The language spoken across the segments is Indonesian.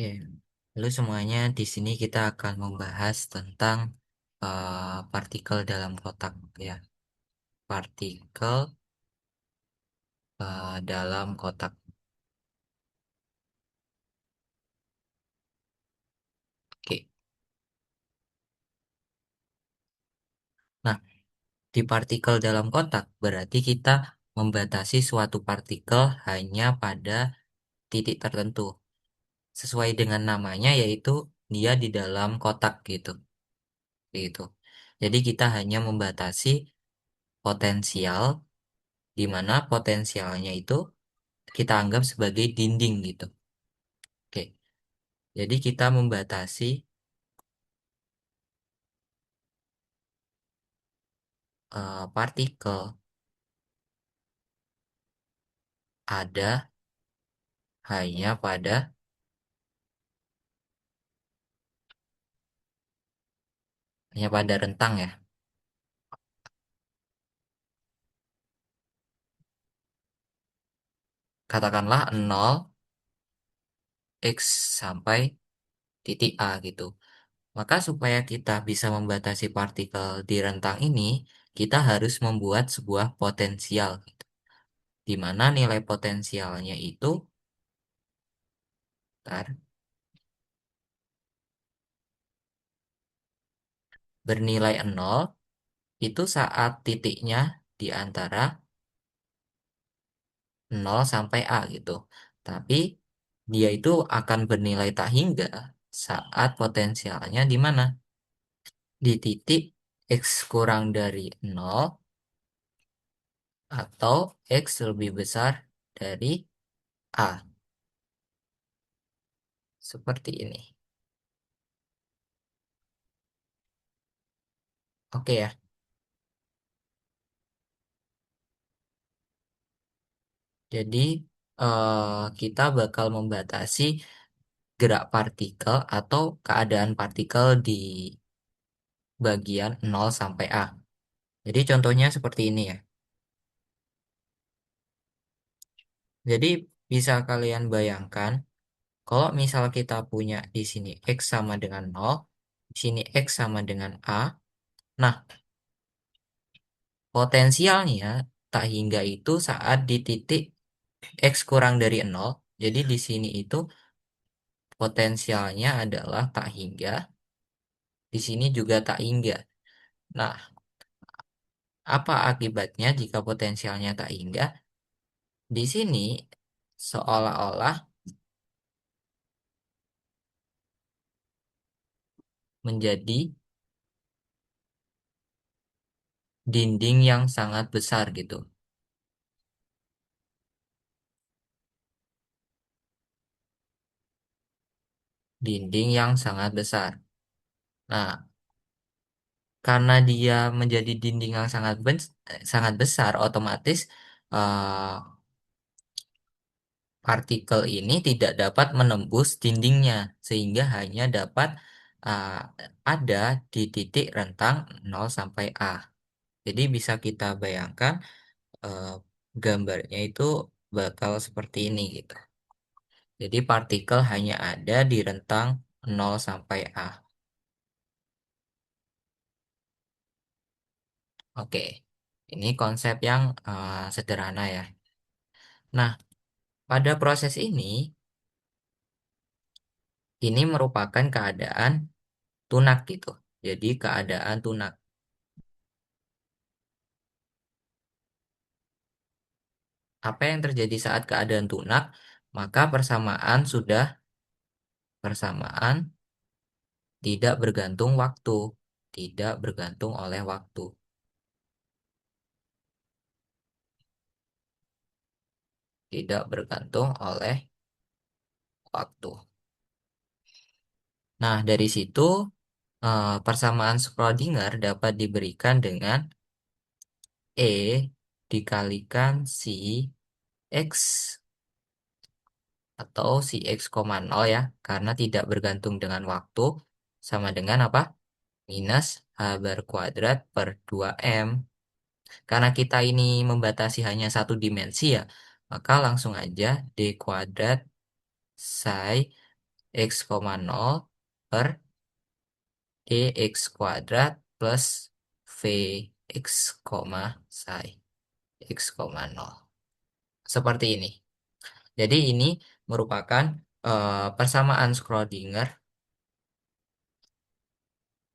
Ya, lalu semuanya di sini kita akan membahas tentang partikel dalam kotak ya. Partikel dalam kotak. Oke. Nah, di partikel dalam kotak berarti kita membatasi suatu partikel hanya pada titik tertentu. Sesuai dengan namanya yaitu dia di dalam kotak gitu. Gitu. Jadi kita hanya membatasi potensial di mana potensialnya itu kita anggap sebagai dinding gitu. Oke. Jadi kita membatasi partikel ada hanya pada rentang ya. Katakanlah 0 x sampai titik A gitu. Maka supaya kita bisa membatasi partikel di rentang ini, kita harus membuat sebuah potensial gitu. Di mana nilai potensialnya itu ntar, bernilai 0 itu saat titiknya di antara 0 sampai A gitu. Tapi dia itu akan bernilai tak hingga saat potensialnya di mana? Di titik X kurang dari 0 atau X lebih besar dari A. Seperti ini. Oke ya. Jadi kita bakal membatasi gerak partikel atau keadaan partikel di bagian 0 sampai A. Jadi contohnya seperti ini ya. Jadi bisa kalian bayangkan kalau misal kita punya di sini X sama dengan 0, di sini X sama dengan A. Nah, potensialnya tak hingga itu saat di titik X kurang dari 0. Jadi di sini itu potensialnya adalah tak hingga, di sini juga tak hingga. Nah, apa akibatnya jika potensialnya tak hingga? Di sini seolah-olah menjadi dinding yang sangat besar gitu. Dinding yang sangat besar. Nah, karena dia menjadi dinding yang sangat besar, otomatis eh, partikel ini tidak dapat menembus dindingnya, sehingga hanya dapat eh, ada di titik rentang 0 sampai A. Jadi bisa kita bayangkan eh, gambarnya itu bakal seperti ini gitu. Jadi partikel hanya ada di rentang 0 sampai A. Oke, ini konsep yang sederhana ya. Nah, pada proses ini merupakan keadaan tunak gitu. Jadi keadaan tunak. Apa yang terjadi saat keadaan tunak? Maka persamaan tidak bergantung waktu, tidak bergantung oleh waktu, tidak bergantung oleh waktu. Nah, dari situ persamaan Schrödinger dapat diberikan dengan E dikalikan si X atau si X, nol ya, karena tidak bergantung dengan waktu, sama dengan apa? Minus H bar kuadrat per 2M. Karena kita ini membatasi hanya satu dimensi ya, maka langsung aja D kuadrat psi X,0 per dx kuadrat plus Vx, psi X,0. Seperti ini. Jadi ini merupakan persamaan Schrödinger,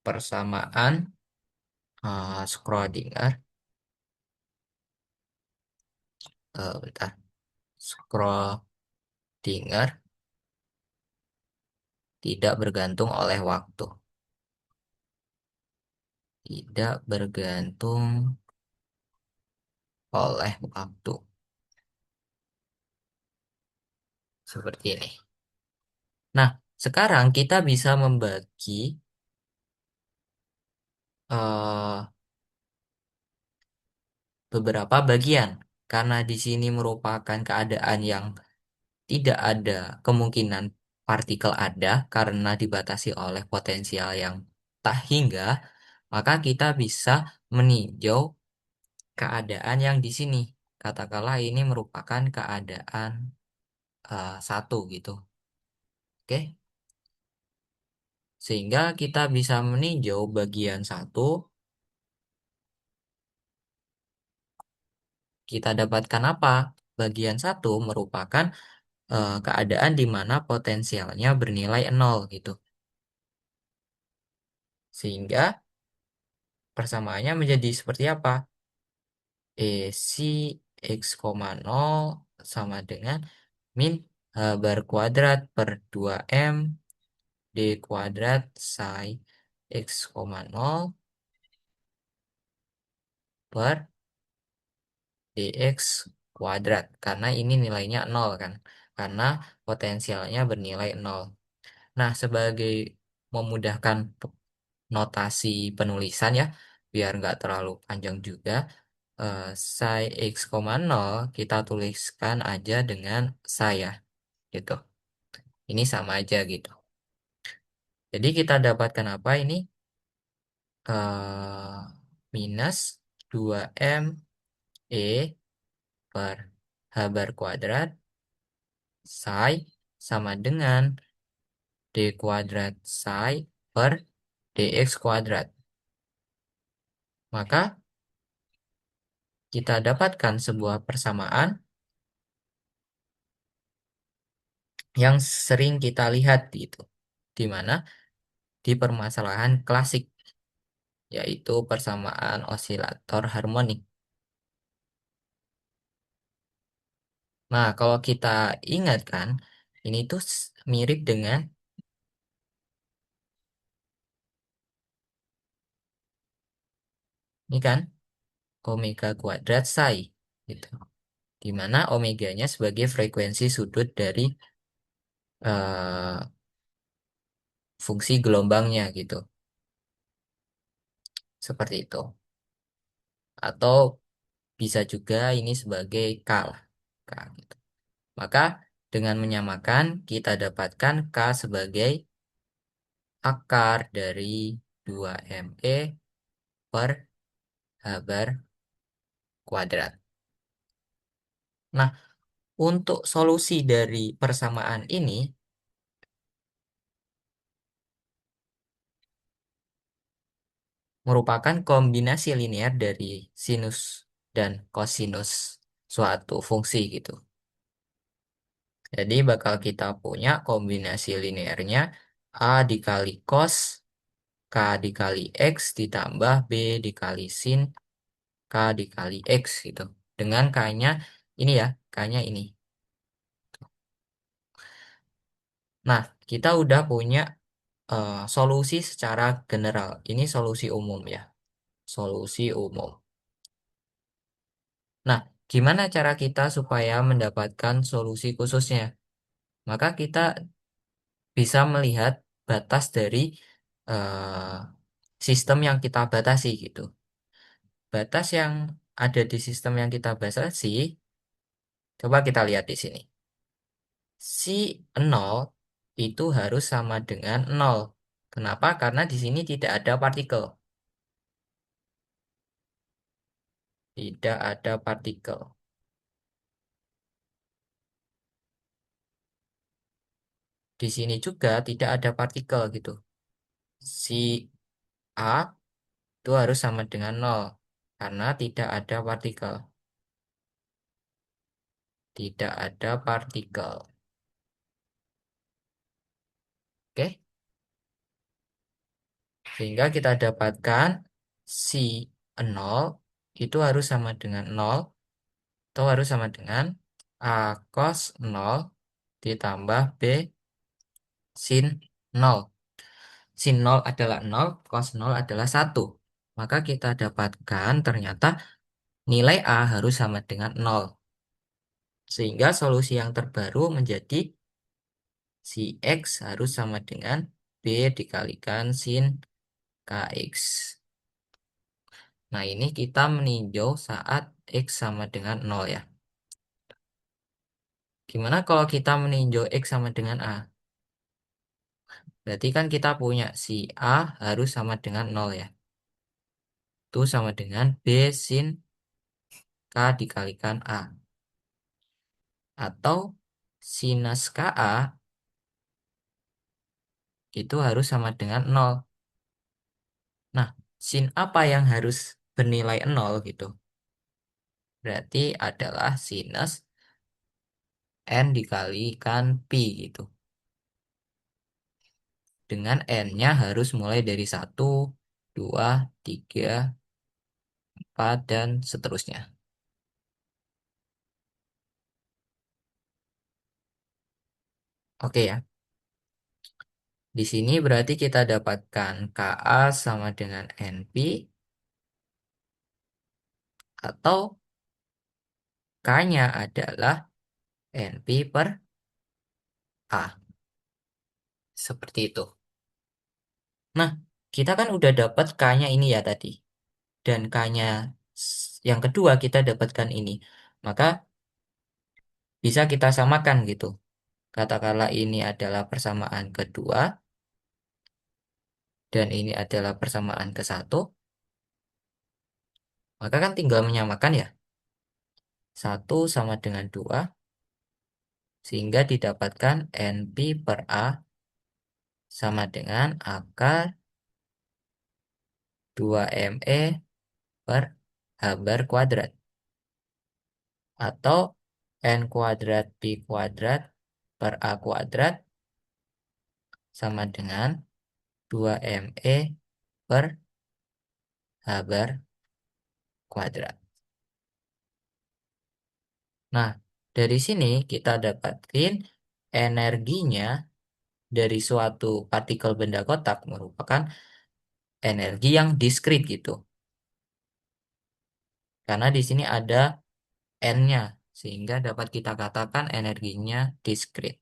persamaan Schrödinger, bentar, Schrödinger tidak bergantung oleh waktu. Tidak bergantung oleh waktu. Seperti ini. Nah, sekarang kita bisa membagi eh, beberapa bagian. Karena di sini merupakan keadaan yang tidak ada kemungkinan partikel ada karena dibatasi oleh potensial yang tak hingga, maka kita bisa meninjau keadaan yang di sini. Katakanlah ini merupakan keadaan satu gitu. Oke, sehingga kita bisa meninjau bagian satu, kita dapatkan apa? Bagian satu merupakan keadaan di mana potensialnya bernilai nol gitu. Sehingga persamaannya menjadi seperti apa? Si X,0 sama dengan min H bar kuadrat per 2M D kuadrat psi X,0 per dx kuadrat. Karena ini nilainya 0 kan. Karena potensialnya bernilai 0. Nah, sebagai memudahkan notasi penulisan ya, biar nggak terlalu panjang juga, psi X,0 kita tuliskan aja dengan saya gitu. Ini sama aja gitu. Jadi kita dapatkan apa ini? Minus 2M E per H bar kuadrat psi sama dengan D kuadrat psi per dx kuadrat. Maka kita dapatkan sebuah persamaan yang sering kita lihat gitu. Di mana? Di permasalahan klasik, yaitu persamaan osilator harmonik. Nah, kalau kita ingatkan, ini tuh mirip dengan ini kan omega kuadrat psi gitu. Di mana omeganya sebagai frekuensi sudut dari fungsi gelombangnya gitu. Seperti itu. Atau bisa juga ini sebagai K lah. K gitu. Maka dengan menyamakan kita dapatkan K sebagai akar dari 2ME per H bar kuadrat. Nah, untuk solusi dari persamaan ini merupakan kombinasi linear dari sinus dan kosinus suatu fungsi gitu. Jadi bakal kita punya kombinasi linearnya A dikali cos, K dikali X ditambah B dikali sin, K dikali X gitu. Dengan K-nya ini ya, K-nya ini. Nah, kita udah punya solusi secara general. Ini solusi umum ya. Solusi umum. Nah, gimana cara kita supaya mendapatkan solusi khususnya? Maka kita bisa melihat batas dari eh, sistem yang kita batasi gitu. Batas yang ada di sistem yang kita batasi, coba kita lihat di sini. Si nol itu harus sama dengan nol. Kenapa? Karena di sini tidak ada partikel. Tidak ada partikel. Di sini juga tidak ada partikel gitu. Si A itu harus sama dengan nol karena tidak ada partikel. Tidak ada partikel. Oke, sehingga kita dapatkan si nol itu harus sama dengan nol atau harus sama dengan A cos nol ditambah B sin nol. Sin nol adalah nol, cos nol adalah satu. Maka kita dapatkan ternyata nilai A harus sama dengan nol. Sehingga solusi yang terbaru menjadi si X harus sama dengan B dikalikan sin KX. Nah, ini kita meninjau saat X sama dengan nol ya. Gimana kalau kita meninjau X sama dengan A? Berarti kan kita punya si A harus sama dengan nol ya. Itu sama dengan B sin K dikalikan A. Atau sinus KA itu harus sama dengan nol. Nah, sin apa yang harus bernilai nol gitu? Berarti adalah sinus N dikalikan Pi gitu. Dengan N-nya harus mulai dari 1, 2, 3, 4, dan seterusnya. Oke ya, di sini berarti kita dapatkan Ka sama dengan Np atau K-nya adalah Np per A. Seperti itu. Nah, kita kan udah dapat K-nya ini ya tadi. Dan K-nya yang kedua kita dapatkan ini. Maka bisa kita samakan gitu. Katakanlah ini adalah persamaan kedua dan ini adalah persamaan ke satu. Maka kan tinggal menyamakan ya. Satu sama dengan 2 sehingga didapatkan NP per A sama dengan akar 2ME per H bar kuadrat. Atau N kuadrat P kuadrat per A kuadrat sama dengan 2ME per H bar kuadrat. Nah, dari sini kita dapatin energinya dari suatu partikel benda kotak merupakan energi yang diskrit gitu. Karena di sini ada N-nya, sehingga dapat kita katakan energinya diskrit.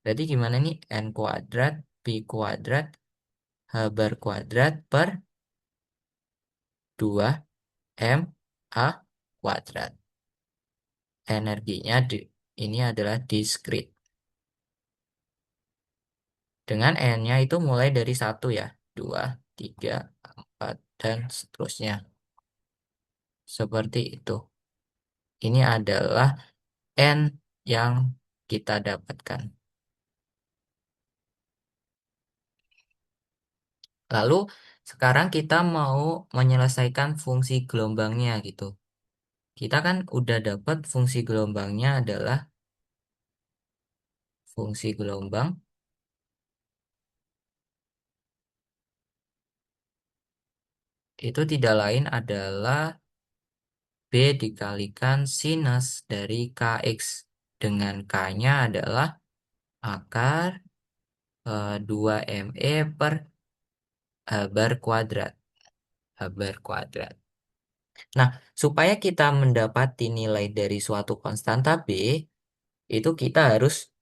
Jadi gimana nih? N kuadrat, P kuadrat, H bar kuadrat per 2 M A kuadrat. Energinya ini adalah diskrit. Dengan N-nya itu mulai dari 1 ya. 2, 3, 4, dan seterusnya. Seperti itu. Ini adalah N yang kita dapatkan. Lalu sekarang kita mau menyelesaikan fungsi gelombangnya gitu. Kita kan udah dapat fungsi gelombangnya adalah fungsi gelombang itu tidak lain adalah B dikalikan sinus dari Kx. Dengan K-nya adalah akar 2ME per H bar kuadrat. H bar kuadrat. Nah, supaya kita mendapati nilai dari suatu konstanta B, itu kita harus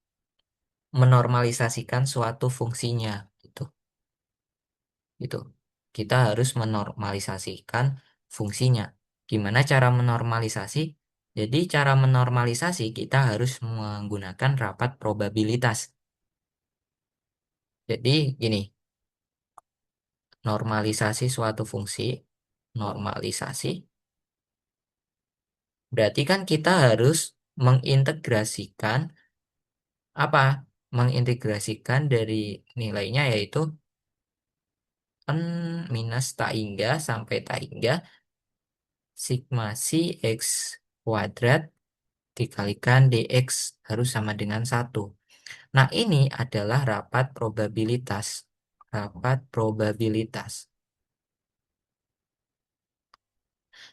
menormalisasikan suatu fungsinya gitu. Gitu. Kita harus menormalisasikan fungsinya. Gimana cara menormalisasi? Jadi cara menormalisasi kita harus menggunakan rapat probabilitas. Jadi gini, normalisasi suatu fungsi, normalisasi, berarti kan kita harus mengintegrasikan apa? mengintegrasikan dari nilainya yaitu n minus tak hingga sampai tak hingga sigma si x kuadrat dikalikan dx harus sama dengan 1. Nah, ini adalah rapat probabilitas. Rapat probabilitas.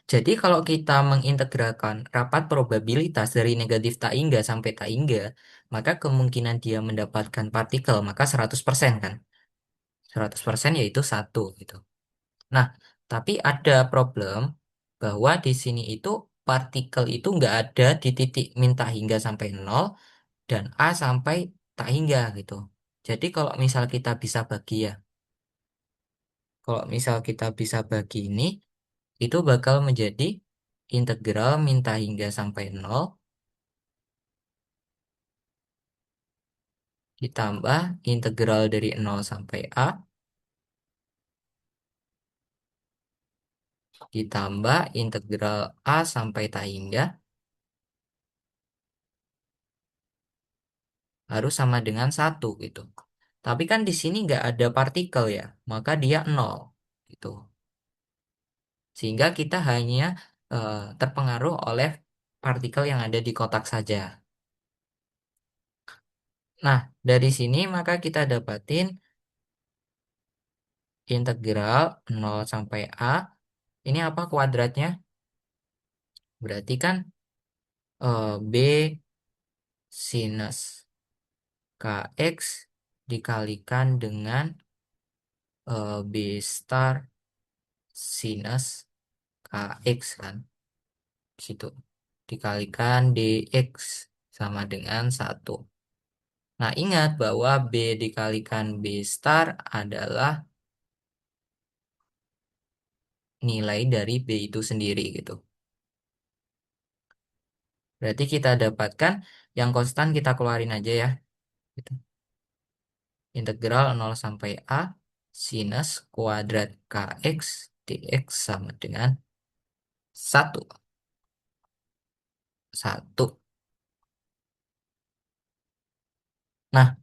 Jadi kalau kita mengintegralkan rapat probabilitas dari negatif tak hingga sampai tak hingga, maka kemungkinan dia mendapatkan partikel maka 100% kan. 100% yaitu 1 gitu. Nah, tapi ada problem bahwa di sini itu partikel itu nggak ada di titik min tak hingga sampai 0 dan A sampai tak hingga gitu. Jadi kalau misal kita bisa bagi ini, itu bakal menjadi integral min tak hingga sampai 0 ditambah integral dari 0 sampai A ditambah integral A sampai tak hingga harus sama dengan 1 gitu. Tapi kan di sini nggak ada partikel ya, maka dia 0 gitu. Sehingga kita hanya terpengaruh oleh partikel yang ada di kotak saja. Nah, dari sini maka kita dapatin integral 0 sampai A. Ini apa kuadratnya? Berarti kan B sinus kx dikalikan dengan B star sinus kx kan. Situ. Dikalikan dx sama dengan 1. Nah, ingat bahwa B dikalikan B star adalah nilai dari B itu sendiri gitu. Berarti kita dapatkan yang konstan kita keluarin aja ya. Gitu. Integral 0 sampai A sinus kuadrat kx dx sama dengan 1. 1. Nah,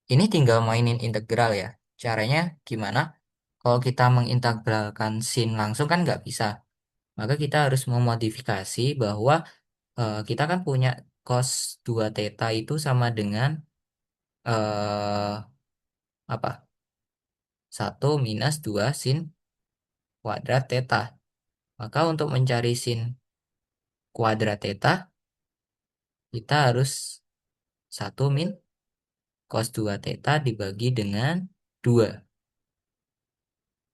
ini tinggal mainin integral ya. Caranya gimana? Kalau kita mengintegralkan sin langsung kan nggak bisa. Maka kita harus memodifikasi bahwa kita kan punya cos 2 theta itu sama dengan eh, apa? 1 minus 2 sin kuadrat theta. Maka untuk mencari sin kuadrat theta, kita harus 1 min cos 2 theta dibagi dengan 2.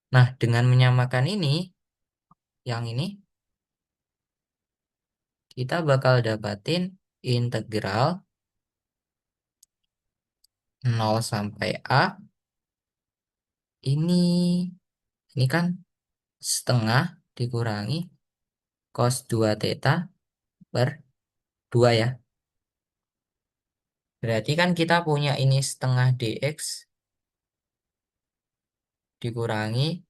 Nah, dengan menyamakan ini, yang ini, kita bakal dapatin integral 0 sampai A. Ini kan setengah dikurangi cos 2 theta per 2 ya. Berarti kan kita punya ini setengah dx dikurangi,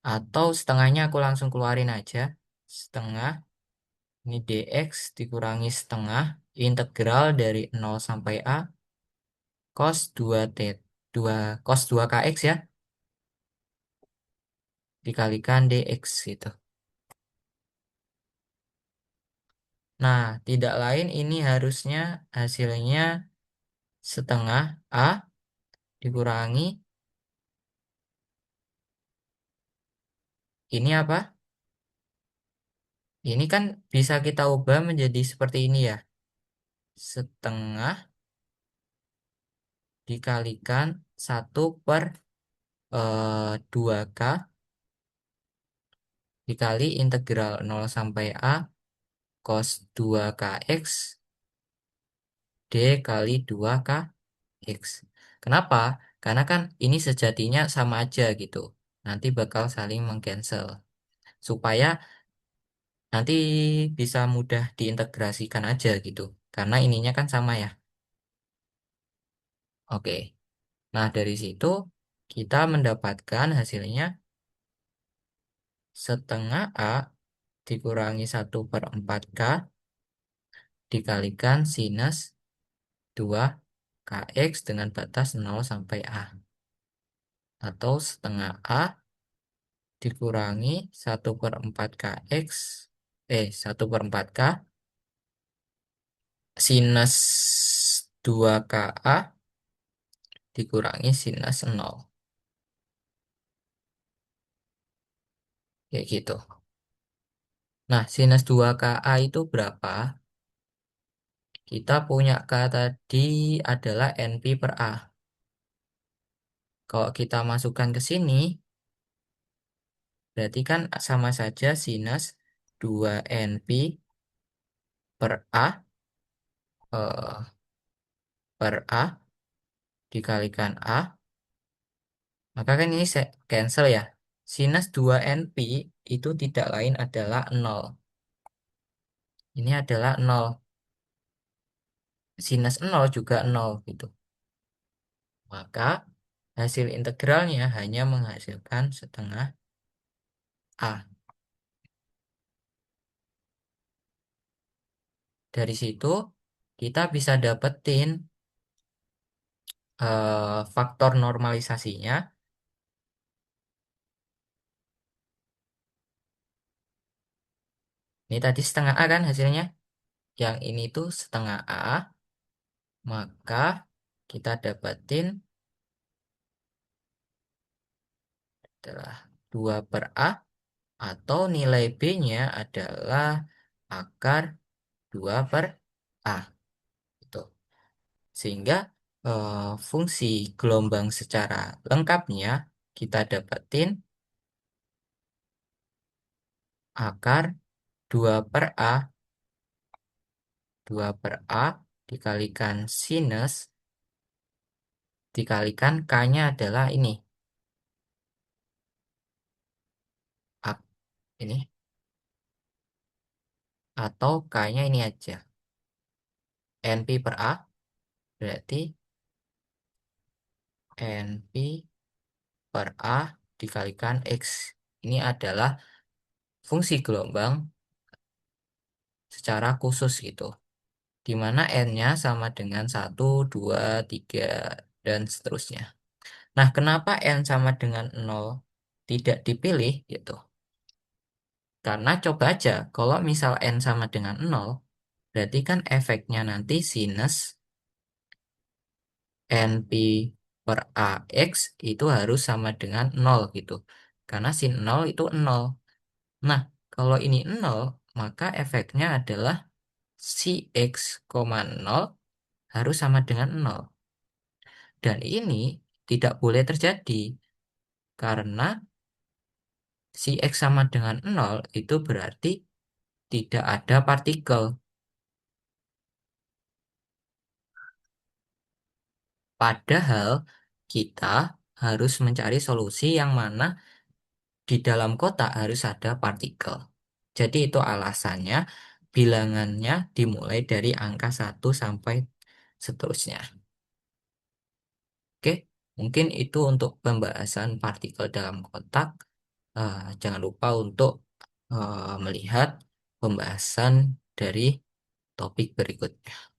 atau setengahnya aku langsung keluarin aja. Setengah, ini dx dikurangi setengah, integral dari 0 sampai A, cos 2 t 2 cos 2 kx ya, dikalikan dx gitu. Nah, tidak lain ini harusnya hasilnya setengah A dikurangi, ini apa? Ini kan bisa kita ubah menjadi seperti ini ya. Setengah dikalikan 1/2k dikali integral 0 sampai A cos 2kx d kali 2kx. Kenapa? Karena kan ini sejatinya sama aja gitu. Nanti bakal saling mengcancel. Supaya nanti bisa mudah diintegrasikan aja gitu. Karena ininya kan sama ya. Oke. Nah, dari situ kita mendapatkan hasilnya setengah A dikurangi 1/4k dikalikan sinus 2 kx dengan batas 0 sampai A. Atau setengah A dikurangi 1/4 kx, 1/4 k sinus 2ka dikurangi sinus 0. Kayak gitu. Nah, sinus 2ka itu berapa? Kita punya K tadi adalah NP per A. Kalau kita masukkan ke sini, berarti kan sama saja sinus 2NP per A per A dikalikan A. Maka kan ini cancel ya. Sinus 2NP itu tidak lain adalah 0. Ini adalah 0. Sinus 0 juga 0 gitu. Maka hasil integralnya hanya menghasilkan setengah A. Dari situ kita bisa dapetin faktor normalisasinya. Ini tadi setengah A kan hasilnya. Yang ini tuh setengah A. Maka kita dapetin adalah 2 per A. Atau nilai B-nya adalah akar 2 per A. Gitu. Sehingga fungsi gelombang secara lengkapnya kita dapetin akar 2 per A, 2 per A dikalikan sinus, dikalikan K-nya adalah ini. Ini. Atau K-nya ini aja. NP per A berarti NP per A dikalikan X. Ini adalah fungsi gelombang secara khusus gitu. Di mana N-nya sama dengan 1, 2, 3, dan seterusnya. Nah, kenapa N sama dengan 0 tidak dipilih gitu? Karena coba aja, kalau misal N sama dengan 0, berarti kan efeknya nanti sinus NP per AX itu harus sama dengan 0 gitu. Karena sin 0 itu 0. Nah, kalau ini 0, maka efeknya adalah si X, 0 harus sama dengan 0. Dan ini tidak boleh terjadi karena si X sama dengan 0 itu berarti tidak ada partikel. Padahal kita harus mencari solusi yang mana di dalam kotak harus ada partikel. Jadi itu alasannya bilangannya dimulai dari angka 1 sampai seterusnya. Oke, mungkin itu untuk pembahasan partikel dalam kotak. Jangan lupa untuk melihat pembahasan dari topik berikutnya.